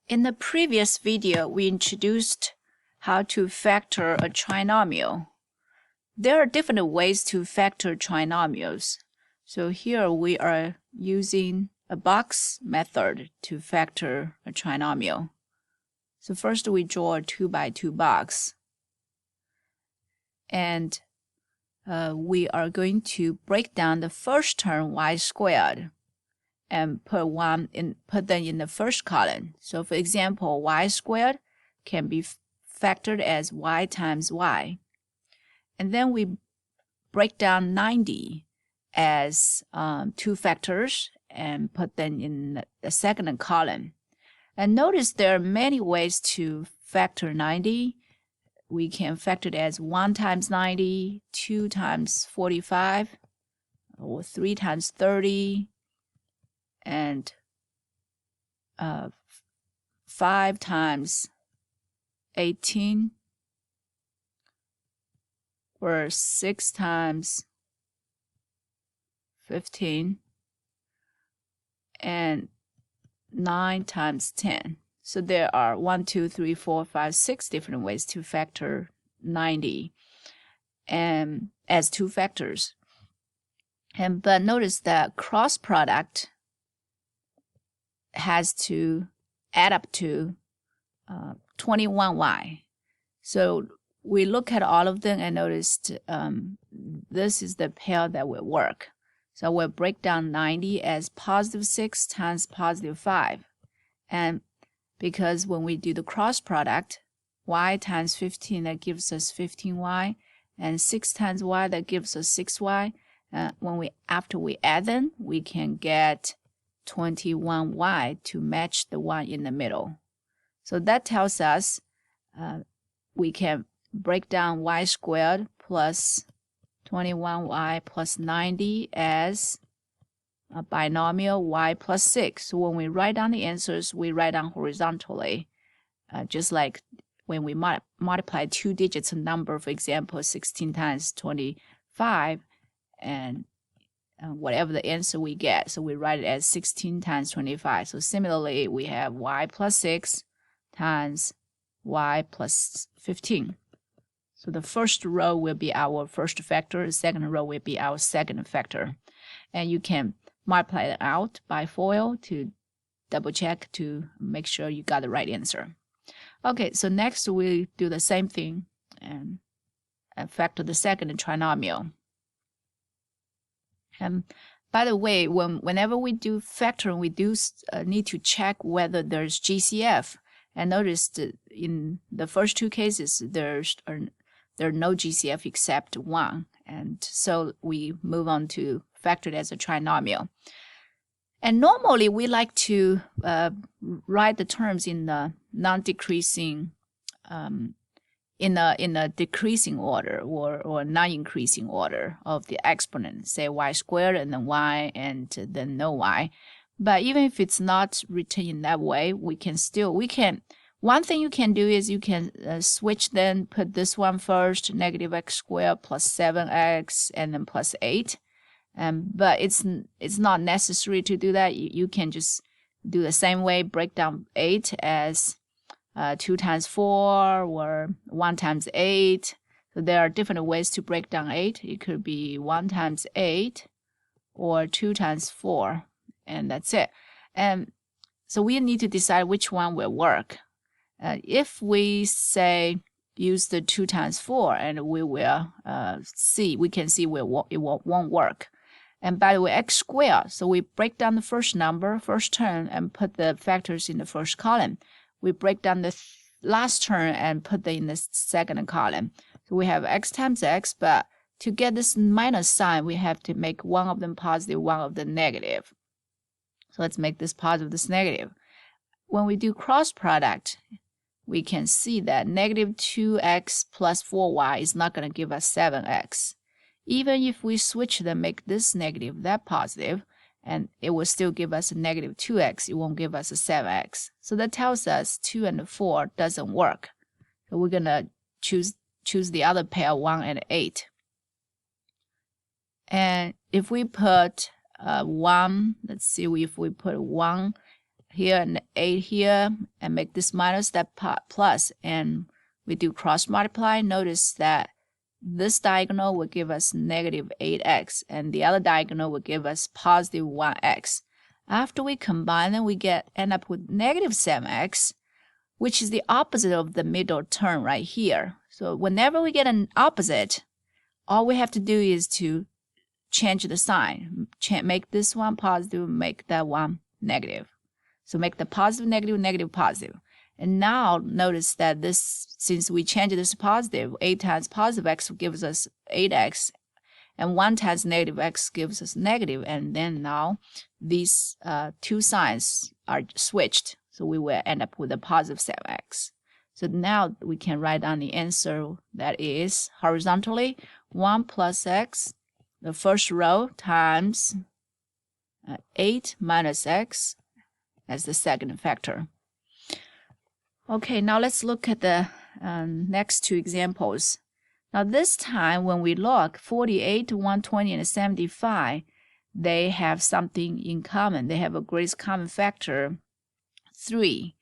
In the previous video, we introduced how to factor a trinomial. There are different ways to factor trinomials. So here we are using a box method to factor a trinomial. So first we draw a 2 by 2 box. And we are going to break down the first term y squared and put them in the first column. So for example, y squared can be factored as y times y. And then we break down 90 as 2 factors and put them in the second column. And notice there are many ways to factor 90. We can factor it as 1 times 90, 2 times 45, or 3 times 30, and 5 times 18, or 6 times 15, and 9 times 10. So there are 1, 2, 3, 4, 5, 6 different ways to factor 90 and as 2 factors. But notice that cross product has to add up to 21y. So we look at all of them and noticed this is the pair that will work. So we'll break down 90 as positive 6 times positive 5. And because when we do the cross product, y times 15, that gives us 15y, and 6 times y, that gives us 6y. After we add them, we can get 21y to match the one in the middle. So that tells us we can break down y squared plus 21y plus 90 as a binomial y plus 6. So when we write down the answers, we write down horizontally, just like when we multiply 2 digits of number, for example, 16 times 25, and whatever the answer we get, so we write it as 16 times 25. So similarly, we have y plus 6 times y plus 15. So the first row will be our first factor, the second row will be our second factor. And you can multiply it out by FOIL to double check to make sure you got the right answer. Okay, so next we do the same thing and factor the second trinomial. And by the way, whenever we do factoring, we do need to check whether there's GCF. And notice that in the first 2 cases, there are no GCF except 1. And so we move on to factor it as a trinomial. And normally we like to write the terms in the non-decreasing, in a decreasing order or non-increasing order of the exponent, say y squared and then y and then no y. But even if it's not written in that way, one thing you can do is you can switch, then put this one first, negative x squared plus 7x and then plus 8. But it's not necessary to do that. You can just do the same way, break down 8 as 2 times 4 or 1 times 8. So there are different ways to break down 8. It could be 1 times 8 or 2 times 4, and that's it. And so we need to decide which one will work. If we say use the 2 times 4, and we will we can see it won't work. And by the way, x squared, so we break down the first number, first term, and put the factors in the first column. We break down the last term and put them in the second column. So we have x times x, but to get this minus sign, we have to make one of them positive, one of them negative. So let's make this positive, this negative. When we do cross product, we can see that negative 2x plus 4y is not going to give us 7x. Even if we switch them, make this negative, that positive, and it will still give us a negative 2x. It won't give us a 7x. So that tells us 2 and 4 doesn't work. So we're going to choose the other pair, 1 and 8. And if we put 1, let's see if we put 1 here and 8 here, and make this minus, that plus, and we do cross multiply. Notice that this diagonal will give us negative 8x, and the other diagonal will give us positive 1x. After we combine them, we end up with negative 7x, which is the opposite of the middle term right here. So whenever we get an opposite, all we have to do is to change the sign. Make this one positive, make that one negative. So make the positive, negative, negative, positive. And now notice that this, since we change this to positive, 8 times positive x gives us 8x, and 1 times negative x gives us negative. And then now these two signs are switched. So we will end up with a positive 7x. So now we can write down the answer that is horizontally 1 plus x, the first row, times 8 minus x as the second factor. Okay, now let's look at the next two examples. Now this time when we look, 48, 120, and 75, they have something in common. They have a greatest common factor, 3.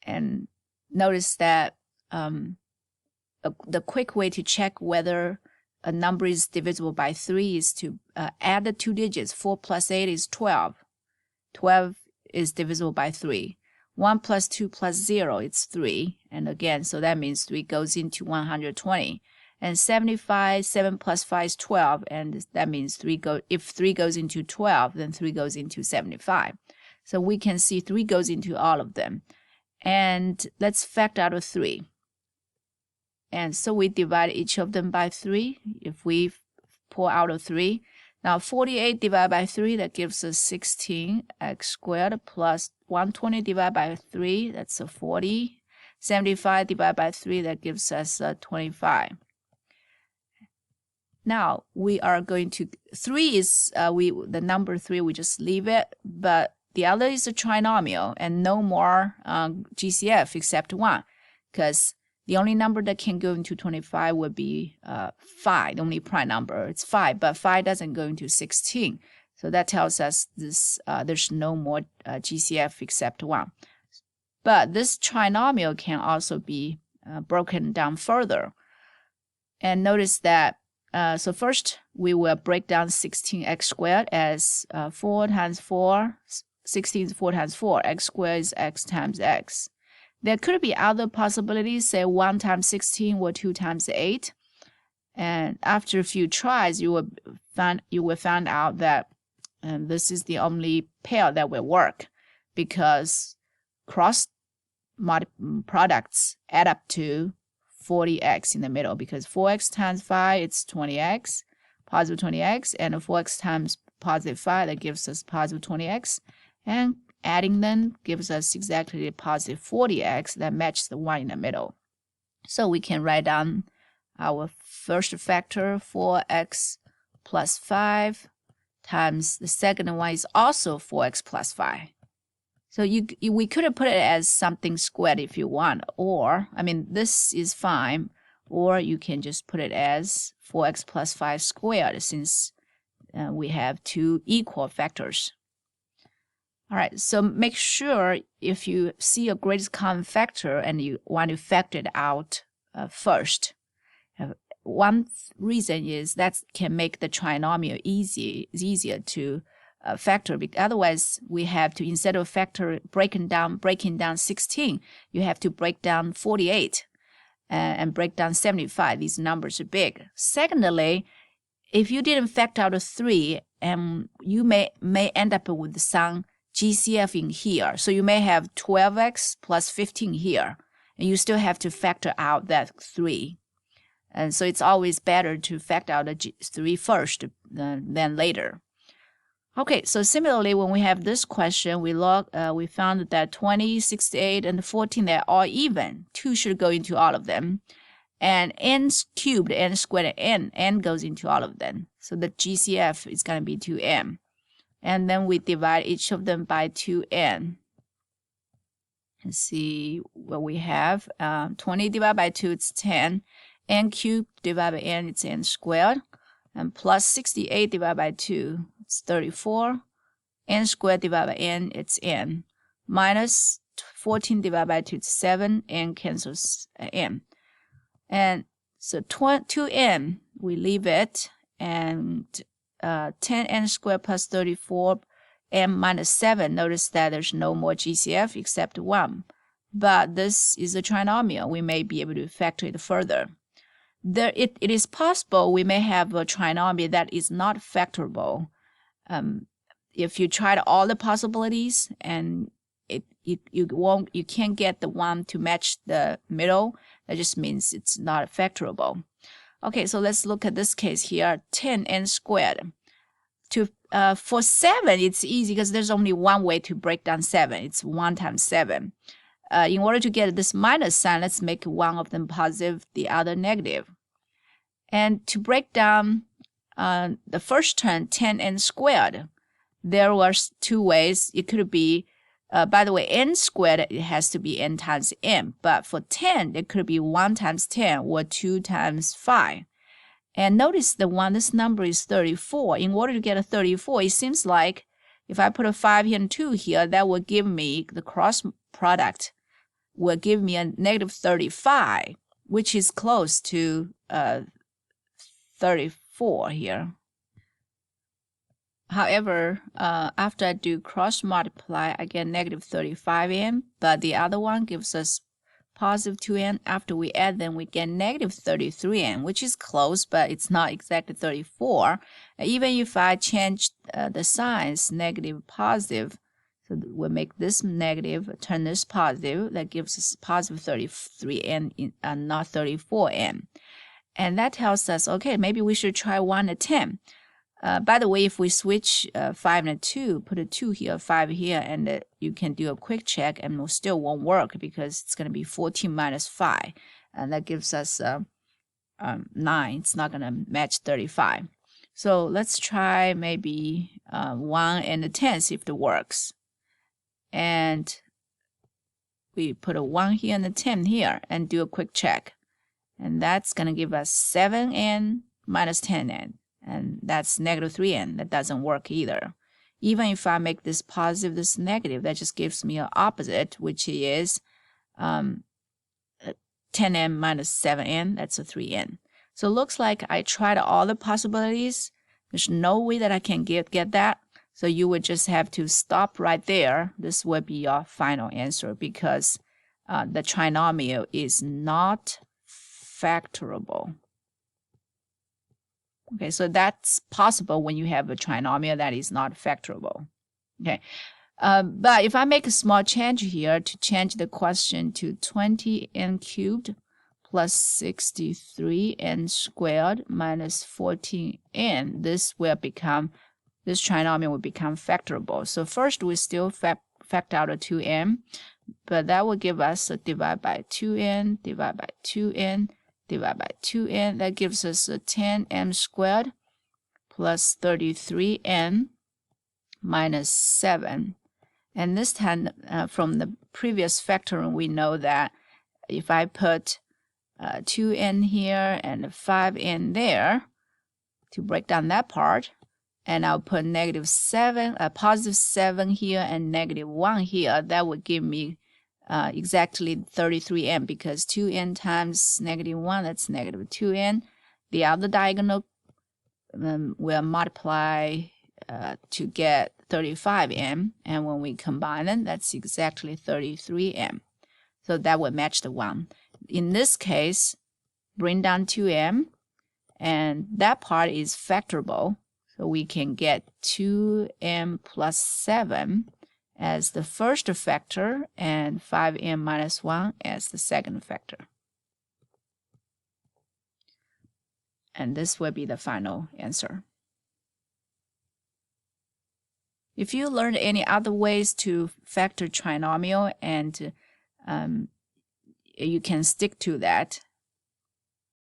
And notice that the quick way to check whether a number is divisible by 3 is to add the two digits. 4 plus 8 is 12. 12 is divisible by 3. 1 plus 2 plus 0, it's 3. And again, so that means 3 goes into 120. And 75, 7 plus 5 is 12. And that means if 3 goes into 12, then 3 goes into 75. So we can see 3 goes into all of them. And let's factor out of 3. And so we divide each of them by 3. If we pull out of 3, now 48 divided by 3, that gives us 16x squared, plus 120 divided by 3, that's a 40. 75 divided by 3, that gives us 25. Now we are going to, 3 is the number 3, we just leave it, but the other is a trinomial, and no more GCF except 1, because the only number that can go into 25 would be 5, the only prime number. It's 5, but 5 doesn't go into 16. So that tells us this there's no more GCF except 1. But this trinomial can also be broken down further. And notice that, so first we will break down 16x squared as 4 times 4. 16 is 4 times 4. X squared is x times x. There could be other possibilities, say 1 times 16 or 2 times 8. And after a few tries, you will find out that this is the only pair that will work, because cross products add up to 40x in the middle, because 4x times 5, it's 20x, positive 20x, and 4x times positive 5, that gives us positive 20x. And adding them gives us exactly the positive 40x that matches the one in the middle. So we can write down our first factor, 4x plus 5, times the second one is also 4x plus 5. So we could have put it as something squared if you want, or, I mean, this is fine, or you can just put it as 4x plus 5 squared, since we have two equal factors. All right, so make sure if you see a greatest common factor and you want to factor it out first. One reason is that can make the trinomial easier to factor. Because otherwise, we have to, instead of breaking down 16, you have to break down 48 and break down 75. These numbers are big. Secondly, if you didn't factor out a 3, you may end up with some GCF in here. So you may have 12x plus 15 here, and you still have to factor out that 3. And so it's always better to factor out the 3 first than later. Okay, so similarly, when we have this question, we found that 20, 68, and 14, they're all even. 2 should go into all of them. And n cubed, n squared, and n goes into all of them. So the GCF is going to be 2n. And then we divide each of them by 2n. Let's see what we have. 20 divided by 2, it's 10. N cubed divided by n, it's n squared. And plus 68 divided by 2, it's 34. N squared divided by n, it's n. minus 14 divided by 2 is 7, n cancels n. And so 2n, we leave it, and 10n squared plus 34 n minus 7. Notice that there's no more GCF except 1. But this is a trinomial. We may be able to factor it further. It is possible we may have a trinomial that is not factorable. If you tried all the possibilities and you can't get the one to match the middle, that just means it's not factorable. Okay, so let's look at this case here, 10n squared. For 7, it's easy because there's only one way to break down 7. It's 1 times 7. In order to get this minus sign, let's make one of them positive, the other negative. And to break down the first term, 10n squared, there were two ways. It could be, by the way, n squared, it has to be n times n. But for 10, it could be 1 times 10 or 2 times 5. And notice this number is 34. In order to get a 34, it seems like if I put a 5 here and 2 here, that will give me, the cross product will give me a negative 35, which is close to 34 here. However, after I do cross multiply, I get negative 35n, but the other one gives us positive 2n. After we add them, we get negative 33n, which is close, but it's not exactly 34. Even if I change the signs, negative, positive, so we'll make this negative, turn this positive, that gives us positive 33n and not 34n. And that tells us, okay, maybe we should try 1 and 10. By the way, if we switch 5 and 2, put a 2 here, 5 here, and you can do a quick check, and it still won't work because it's going to be 14 minus 5. And that gives us 9. It's not going to match 35. So let's try maybe 1 and 10, see if it works. And we put a 1 here and a 10 here and do a quick check. And that's going to give us 7n minus 10n. And that's negative 3n. That doesn't work either. Even if I make this positive, this negative, that just gives me an opposite, which is 10n minus 7n. That's a 3n. So it looks like I tried all the possibilities. There's no way that I can get that. So you would just have to stop right there. This will be your final answer because the trinomial is not factorable. Okay, so that's possible when you have a trinomial that is not factorable. Okay, but if I make a small change here to change the question to 20n cubed plus 63n squared minus 14n, this trinomial will become factorable. So first we still factor out a 2n, but that will give us a divide by 2n, divide by 2n, divide by 2n. That gives us a 10n squared plus 33n minus 7. And this time, from the previous factoring, we know that if I put 2n here and 5n there to break down that part, and I'll put positive 7 here and negative 1 here, that would give me exactly 33n, because 2n times negative 1, that's negative 2n. The other diagonal will multiply to get 35n, and when we combine them, that's exactly 33n. So that would match the 1. In this case, bring down 2n, and that part is factorable. So we can get 2n plus 7 as the first factor and 5n minus 1 as the second factor. And this will be the final answer. If you learned any other ways to factor trinomial and you can stick to that,